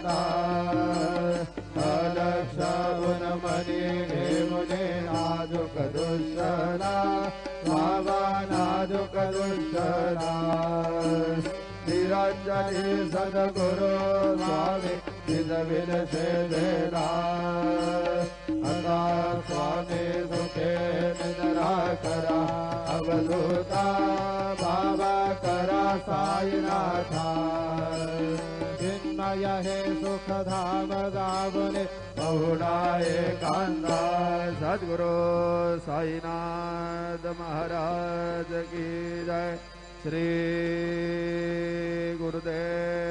दाता अलक्ष गुणमणि हे मुने नाजुक दुष्टना बाबा नाजुक दुष्टना निरंजनी सद्गुरु स्वामी निज विन से देना अता स्वामी सुखे निद्रा करा अवधूता बाबा करा साईनाथा चिन्मय हे सुख धाम गावने बहुड़ाए कांदा सद्गुरु साईनाथ महाराज की जय श्री गुरुदेव